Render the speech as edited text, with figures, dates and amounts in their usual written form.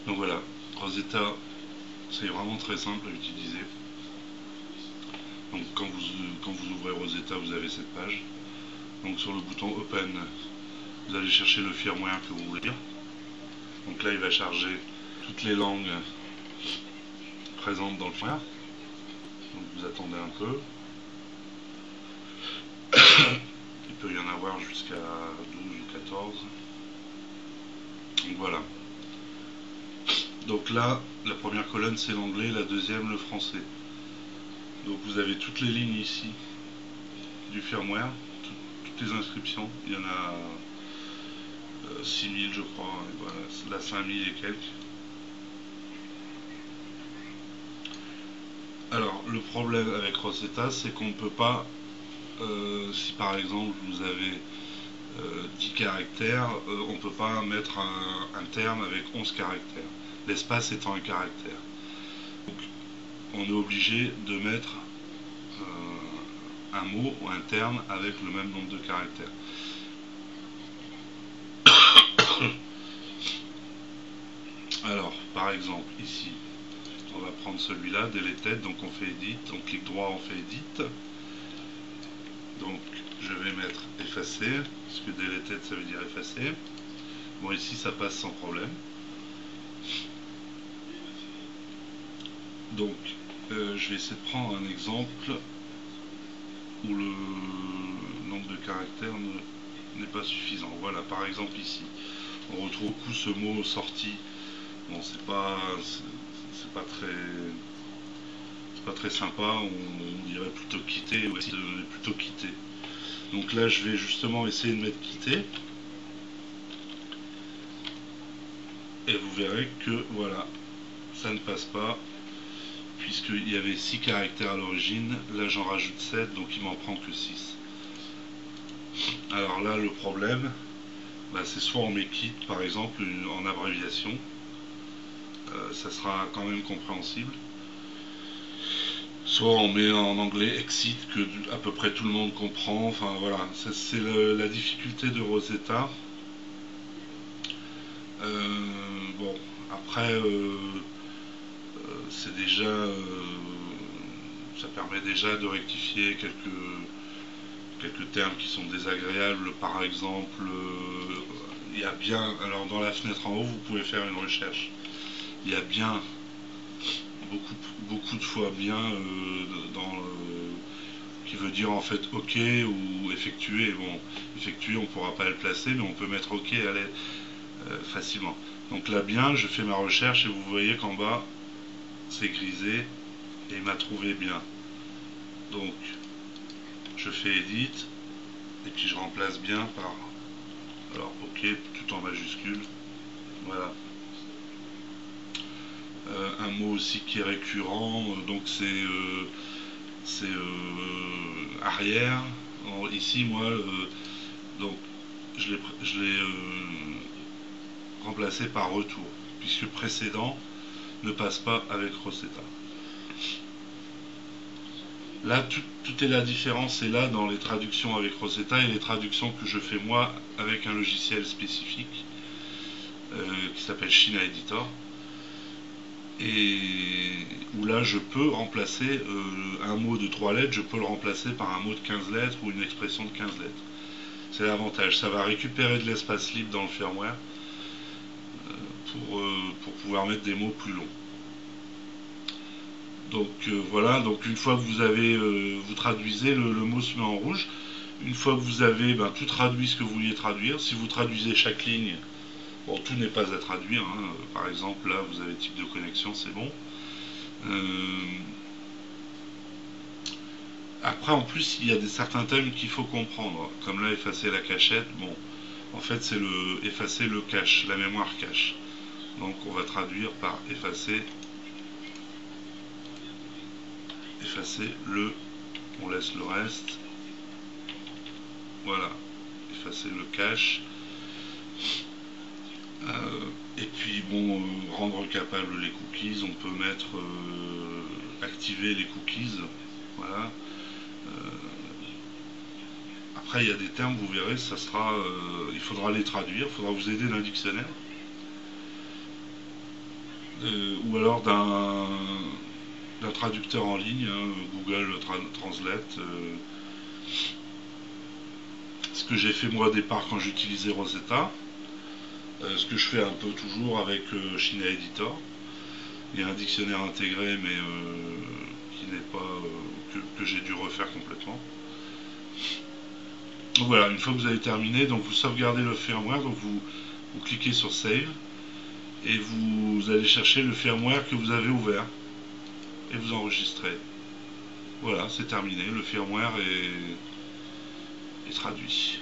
Donc voilà, Rosetta, c'est vraiment très simple à utiliser. Donc quand vous ouvrez Rosetta, vous avez cette page. Donc sur le bouton Open, vous allez chercher le firmware que vous voulez lire. Donc là, il va charger toutes les langues présentes dans le firmware. Donc vous attendez un peu. Il peut y en avoir jusqu'à 12 ou 14. Donc voilà. Donc là, la première colonne c'est l'anglais, la deuxième le français. Donc vous avez toutes les lignes ici du firmware, toutes les inscriptions. Il y en a 6000 je crois, et voilà, là 5000 et quelques. Alors le problème avec Rosetta, c'est qu'on ne peut pas, si par exemple vous avez 10 caractères, on ne peut pas mettre un terme avec 11 caractères, l'espace étant un caractère. Donc on est obligé de mettre un mot ou un terme avec le même nombre de caractères. Alors, par exemple, ici, on va prendre celui-là, Deleted, donc on fait Edit, on clique droit, on fait Edit. Donc, je vais mettre effacer, parce que Deleted, ça veut dire effacer. Bon, ici, ça passe sans problème. Donc, je vais essayer de prendre un exemple où le nombre de caractères n'est pas suffisant. Voilà, par exemple ici, on retrouve beaucoup ce mot sorti. Bon, c'est pas très sympa. On dirait plutôt quitter, ou plutôt quitter. Donc là, je vais justement essayer de mettre quitter. Et vous verrez que voilà, ça ne passe pas, puisqu'il y avait 6 caractères à l'origine. Là, j'en rajoute 7, donc il m'en prend que 6. Alors là, le problème, c'est soit on met quitte, par exemple, en abréviation. Ça sera quand même compréhensible. Soit on met en anglais exit, que à peu près tout le monde comprend. Enfin voilà, c'est la difficulté de Rosetta. Bon, après, c'est déjà, ça permet déjà de rectifier quelques termes qui sont désagréables. Par exemple, il y a bien, alors dans la fenêtre en haut, vous pouvez faire une recherche. Il y a bien, beaucoup de fois bien, qui veut dire en fait OK ou effectuer. Bon, effectuer, on ne pourra pas le placer, mais on peut mettre OK facilement. Donc là, bien, je fais ma recherche et vous voyez qu'en bas, c'est grisé et il m'a trouvé bien. Donc, je fais Edit et puis je remplace bien par, alors OK, tout en majuscule. Voilà. Un mot aussi qui est récurrent, donc c'est arrière. Alors, ici, moi, donc je l'ai remplacé par retour, puisque précédent ne passe pas avec Rosetta. Là, tout est la différence, c'est là dans les traductions avec Rosetta et les traductions que je fais moi avec un logiciel spécifique qui s'appelle China Editor. Et où là je peux remplacer un mot de 3 lettres, je peux le remplacer par un mot de 15 lettres ou une expression de 15 lettres. C'est l'avantage, ça va récupérer de l'espace libre dans le firmware pour pouvoir mettre des mots plus longs. Donc voilà, donc une fois que vous avez, vous traduisez, le mot se met en rouge. Une fois que vous avez tout traduit ce que vous vouliez traduire, si vous traduisez chaque ligne, bon, tout n'est pas à traduire, hein. Par exemple, là, vous avez type de connexion, c'est bon. Après, en plus, il y a certains thèmes qu'il faut comprendre, comme là, effacer la cachette. Bon, en fait, c'est effacer le cache, la mémoire cache. Donc, on va traduire par effacer le, on laisse le reste. Voilà, effacer le cache. Et puis bon, rendre capable les cookies, on peut mettre activer les cookies, voilà. Après, il y a des termes, vous verrez, ça sera, il faudra les traduire, il faudra vous aider d'un dictionnaire. Ou alors d'un traducteur en ligne, hein, Google Translate. Ce que j'ai fait moi au départ quand j'utilisais Rosetta. Ce que je fais un peu toujours avec China Editor. Il y a un dictionnaire intégré, mais qui n'est pas que j'ai dû refaire complètement. Donc voilà, une fois que vous avez terminé, donc vous sauvegardez le firmware, donc vous cliquez sur Save et vous allez chercher le firmware que vous avez ouvert et vous enregistrez. Voilà, c'est terminé, le firmware est traduit.